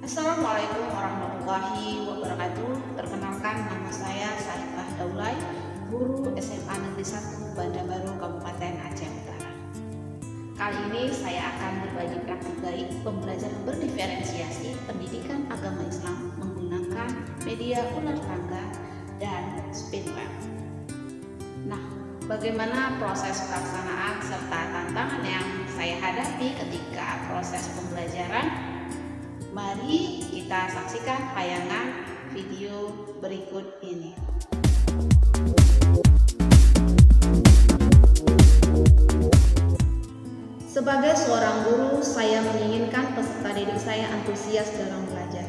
Assalamualaikum warahmatullahi wabarakatuh. Perkenalkan, nama saya Saifah Daulay, guru SMA Negeri 1 Banda Baru, Kabupaten Aceh Utara. Kali ini saya akan berbagi praktik baik pembelajaran berdiferensiasi pendidikan agama Islam menggunakan media ular tangga dan spinwheel. Nah, bagaimana proses pelaksanaan serta tantangan yang saya hadapi ketika proses pembelajaran? Mari kita saksikan tayangan video berikut ini. Sebagai seorang guru, saya menginginkan peserta didik saya antusias dalam belajar.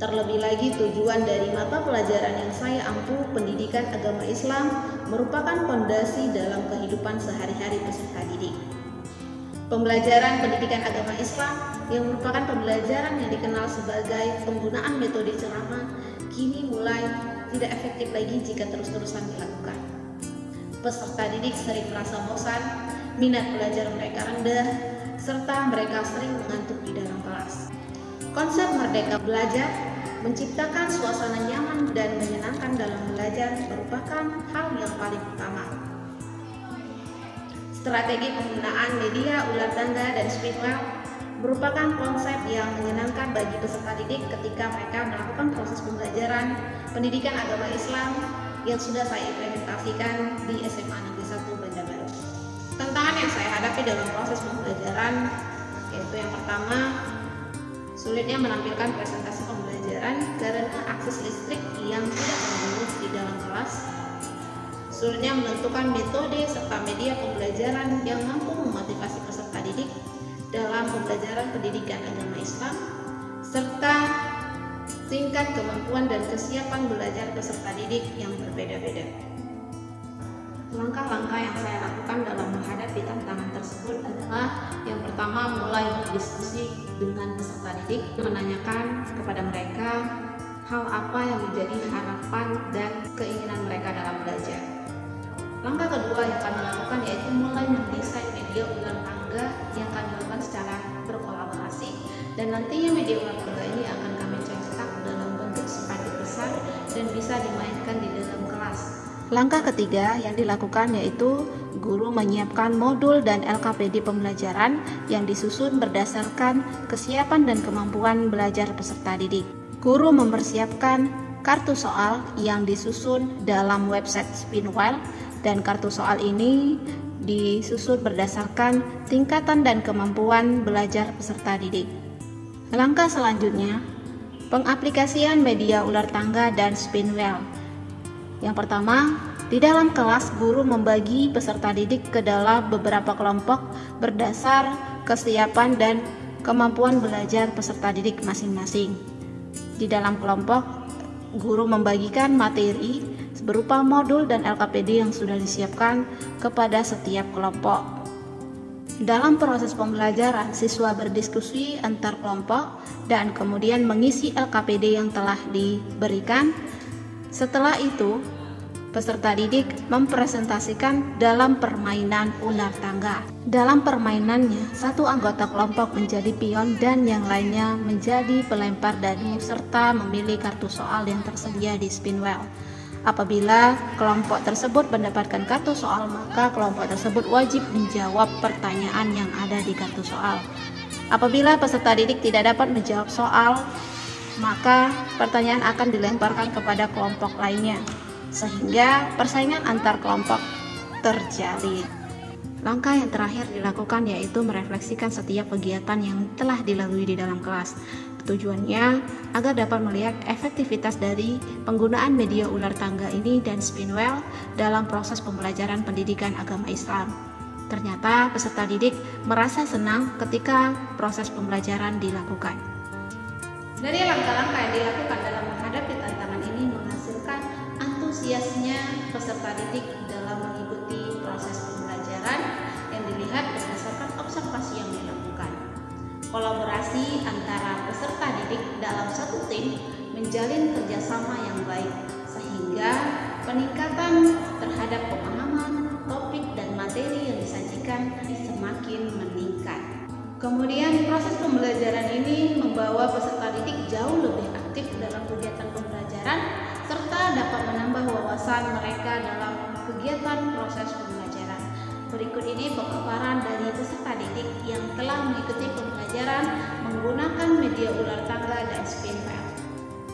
Terlebih lagi, tujuan dari mata pelajaran yang saya ampu, pendidikan agama Islam, merupakan fondasi dalam kehidupan sehari-hari peserta didik. Pembelajaran pendidikan agama Islam yang merupakan pembelajaran yang dikenal sebagai penggunaan metode ceramah kini mulai tidak efektif lagi jika terus-terusan dilakukan. Peserta didik sering merasa bosan, minat belajar mereka rendah, serta mereka sering mengantuk di dalam kelas. Konsep Merdeka Belajar menciptakan suasana nyaman dan menyenangkan dalam belajar merupakan hal yang paling utama. Strategi penggunaan media ular tangga dan spinwheel merupakan konsep yang menyenangkan bagi peserta didik ketika mereka melakukan proses pembelajaran pendidikan agama Islam yang sudah saya implementasikan di SMA Negeri 1 Banda Baru. Tantangan yang saya hadapi dalam proses pembelajaran yaitu yang pertama, sulitnya menampilkan presentasi pembelajaran karena akses listrik yang tidak menurut di dalam kelas. Sulitnya menentukan metode serta media pembelajaran yang mampu memotivasi peserta didik dalam pembelajaran pendidikan agama Islam, serta tingkat kemampuan dan kesiapan belajar peserta didik yang berbeda-beda. Langkah-langkah yang saya lakukan dalam menghadapi tantangan tersebut adalah yang pertama, mulai berdiskusi dengan peserta didik, menanyakan kepada mereka hal apa yang menjadi harapan dan keinginan mereka dalam belajar. Langkah kedua yang kami lakukan yaitu mulai mendesain media ular tangga yang kami lakukan secara berkolaborasi, dan nantinya media ular tangga ini akan kami cetak dalam bentuk spanduk besar dan bisa dimainkan di dalam kelas. Langkah ketiga yang dilakukan yaitu guru menyiapkan modul dan LKPD pembelajaran yang disusun berdasarkan kesiapan dan kemampuan belajar peserta didik. Guru mempersiapkan kartu soal yang disusun dalam website Spinwheel, dan kartu soal ini disusun berdasarkan tingkatan dan kemampuan belajar peserta didik. Langkah selanjutnya, pengaplikasian media ular tangga dan spinwheel. Yang pertama, di dalam kelas guru membagi peserta didik ke dalam beberapa kelompok berdasar kesiapan dan kemampuan belajar peserta didik masing-masing. Di dalam kelompok, guru membagikan materi berupa modul dan LKPD yang sudah disiapkan kepada setiap kelompok. Dalam proses pembelajaran, siswa berdiskusi antar kelompok dan kemudian mengisi LKPD yang telah diberikan. Setelah itu, peserta didik mempresentasikan dalam permainan ular tangga. Dalam permainannya, satu anggota kelompok menjadi pion dan yang lainnya menjadi pelempar dadu serta memilih kartu soal yang tersedia di spinwheel. Apabila kelompok tersebut mendapatkan kartu soal, maka kelompok tersebut wajib menjawab pertanyaan yang ada di kartu soal. Apabila peserta didik tidak dapat menjawab soal, maka pertanyaan akan dilemparkan kepada kelompok lainnya, sehingga persaingan antar kelompok terjalin. Langkah yang terakhir dilakukan yaitu merefleksikan setiap kegiatan yang telah dilalui di dalam kelas. Tujuannya agar dapat melihat efektivitas dari penggunaan media ular tangga ini dan spinwheel dalam proses pembelajaran pendidikan agama Islam. Ternyata peserta didik merasa senang ketika proses pembelajaran dilakukan. Dari langkah-langkah yang dilakukan dalam menghadapi tantangan ini menghasilkan antusiasnya peserta didik dalam mengikuti proses pembelajaran yang dilihat berdasarkan observasi yang dilakukan. Kolaborasi antara peserta didik dalam satu tim menjalin kerjasama yang baik, sehingga peningkatan terhadap pemahaman topik dan materi yang disajikan semakin meningkat. Kemudian proses pembelajaran ini membawa peserta didik jauh lebih aktif dalam kegiatan pembelajaran serta dapat menambah wawasan mereka dalam kegiatan proses pembelajaran. Berikut ini pemaparan dari peserta didik yang telah mengikuti pembelajaran menggunakan media ular tangga dan spinreel.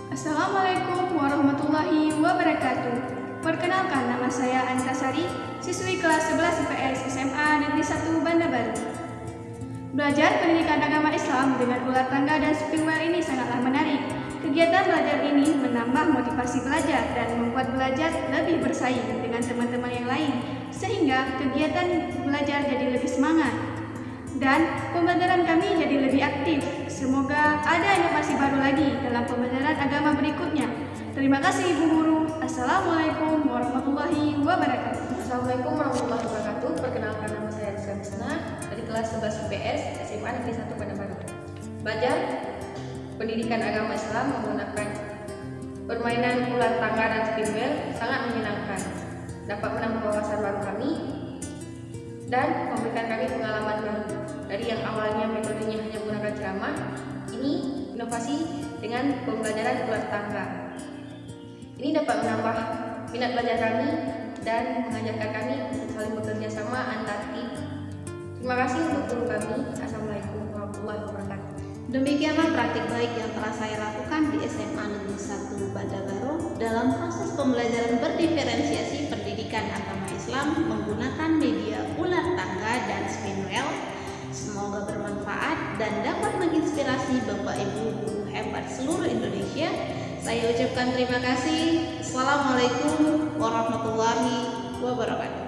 Assalamualaikum warahmatullahi wabarakatuh. Perkenalkan, nama saya Antasari, siswi kelas 11 IPS SMA Negeri 1 Banda Baru. Belajar pendidikan agama Islam dengan ular tangga dan spinreel ini sangatlah menarik. Kegiatan belajar ini menambah motivasi belajar dan membuat belajar lebih bersaing dengan teman-teman yang lain, sehingga kegiatan belajar jadi lebih semangat dan pembelajaran kami jadi lebih aktif. Semoga ada inovasi baru lagi dalam pembelajaran agama berikutnya. Terima kasih Ibu Guru. Assalamualaikum warahmatullahi wabarakatuh. Assalamualaikum warahmatullahi wabarakatuh. Perkenalkan, nama saya Rizka dari kelas 11 IPS SMA Negeri 1 Banda Baru. Belajar pendidikan agama Islam menggunakan permainan ular tangga dan spinreel sangat menyenangkan. Dapat menambah wawasan baru kami dan memberikan kami pengalaman baru. Dari yang awalnya metodenya hanya menggunakan ceramah, ini inovasi dengan pembelajaran ular tangga. Ini dapat menambah minat belajar kami dan mengajarkan kami untuk saling bekerja sama antar tim. Terima kasih untuk guru kami. Assalamualaikum warahmatullahi wabarakatuh. Demikianlah praktik baik yang telah saya lakukan di SMA Negeri 1 Banda Baru dalam proses pembelajaran berdiferensiasi pendidikan agama Islam menggunakan media ular tangga dan spinreel. Semoga bermanfaat dan dapat menginspirasi Bapak Ibu guru hebat seluruh Indonesia. Saya ucapkan terima kasih. Assalamualaikum warahmatullahi wabarakatuh.